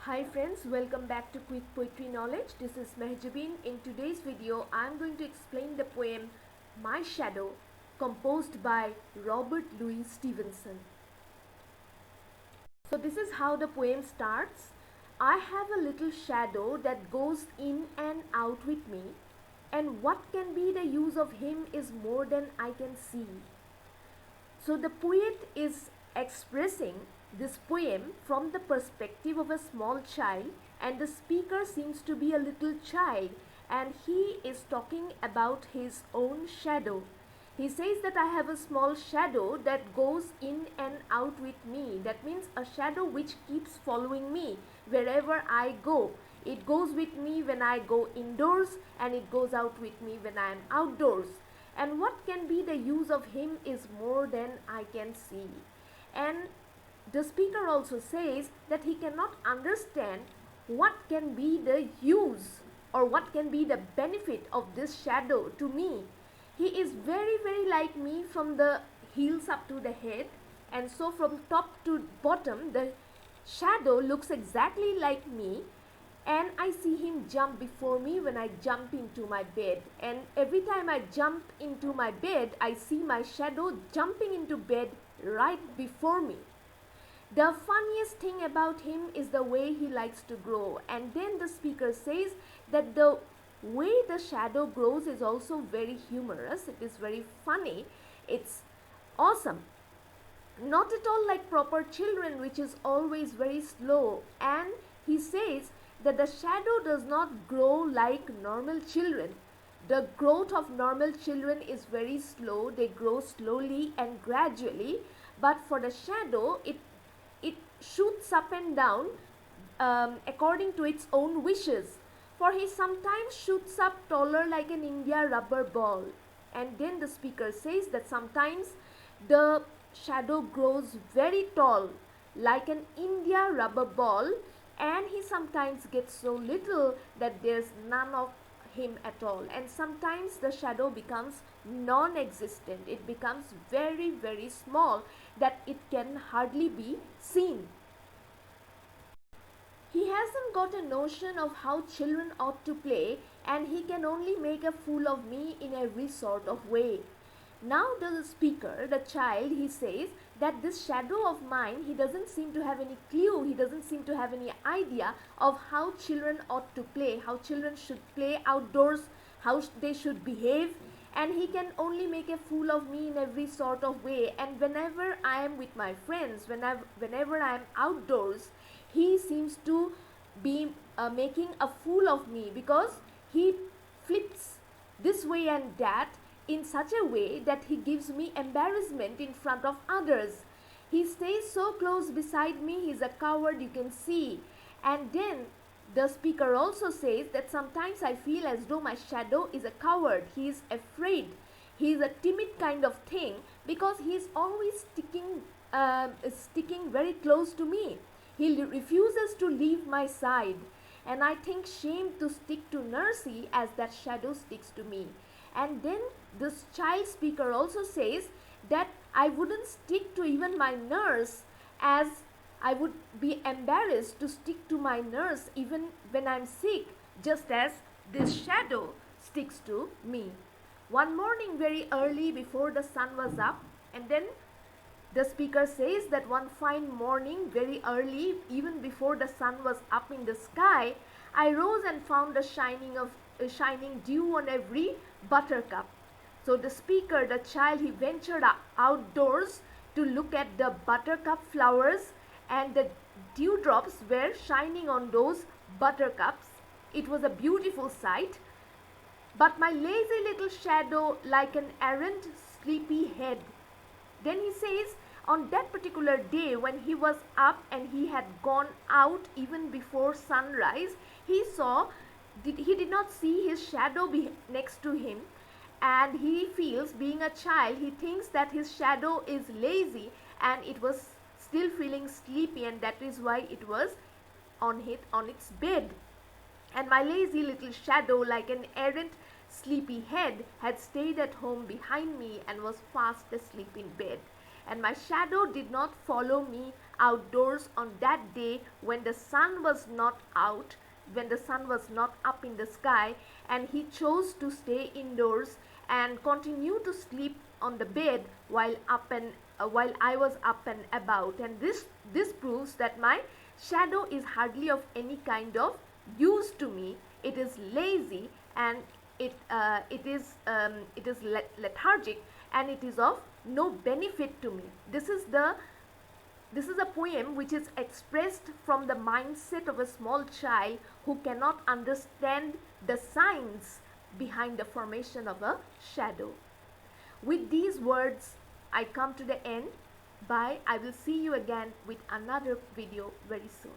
Hi friends, welcome back to Quick Poetry Knowledge. This is Mehjabin. In today's video, I am going to explain the poem My Shadow, composed by Robert Louis Stevenson. So this is how the poem starts. I have a little shadow that goes in and out with me, and what can be the use of him is more than I can see. So the poet is expressing this poem from the perspective of a small child, and the speaker seems to be a little child, and he is talking about his own shadow. He says that I have a small shadow that goes in and out with me. That means a shadow which keeps following me wherever I go. It goes with me when I go indoors, and it goes out with me when I am outdoors. And what can be the use of him is more than I can see. And the speaker also says that he cannot understand what can be the use or what can be the benefit of this shadow to me. He is very like me from the heels up to the head, and so from top to bottom the shadow looks exactly like me, and I see him jump before me when I jump into my bed, and every time I jump into my bed I see my shadow jumping into bed right before me. The funniest thing about him is the way he likes to grow, and then the speaker says that the way the shadow grows is also very humorous. It is very funny. It's awesome. Not at all like proper children, which is always very slow. And he says that the shadow does not grow like normal children. The growth of normal children is very slow. They grow slowly and gradually, but for the shadow it shoots up and down according to its own wishes. For he sometimes shoots up taller like an India rubber ball. And then the speaker says that sometimes the shadow grows very tall like an India rubber ball, and he sometimes gets so little that there's none of him at all, and sometimes the shadow becomes non-existent. It becomes very small that it can hardly be seen. He hasn't got a notion of how children ought to play, and he can only make a fool of me in every sort of way. Now the speaker, the child, he says that this shadow of mine, he doesn't seem to have any clue, he doesn't seem to have any idea of how children ought to play, how children should play outdoors, how they should behave, and he can only make a fool of me in every sort of way. And whenever I am with my friends, whenever I am outdoors, he seems to be making a fool of me, because he flips this way and that in such a way that he gives me embarrassment in front of others. He stays so close beside me, he's a coward, you can see. And then the speaker also says that sometimes I feel as though my shadow is a coward. He is afraid. He is a timid kind of thing, because he is always sticking very close to me. He refuses to leave my side, and I think shame to stick to Nursey as that shadow sticks to me. And then this child speaker also says that I wouldn't stick to even my nurse, as I would be embarrassed to stick to my nurse even when I'm sick, just as this shadow sticks to me. One morning very early before the sun was up, and then the speaker says that one fine morning very early, even before the sun was up in the sky, I rose and found a shining dew on every buttercup. So the speaker, the child, he ventured outdoors to look at the buttercup flowers, and the dewdrops were shining on those buttercups. It was a beautiful sight. But my lazy little shadow like an errant sleepy head. Then he says on that particular day when he was up and he had gone out even before sunrise, he did not see his shadow next to him, and he feels, being a child, he thinks that his shadow is lazy and it was still feeling sleepy, and that is why it was on its bed. And my lazy little shadow like an errant sleepy head had stayed at home behind me and was fast asleep in bed. And my shadow did not follow me outdoors on that day when the sun was not out, when the sun was not up in the sky, and he chose to stay indoors and continue to sleep on the bed while I was up and about. And this proves that my shadow is hardly of any kind of use to me. It is lazy, and it is lethargic, and it is of no benefit to me. This is a poem which is expressed from the mindset of a small child who cannot understand the science behind the formation of a shadow. With these words, I come to the end. Bye. I will see you again with another video very soon.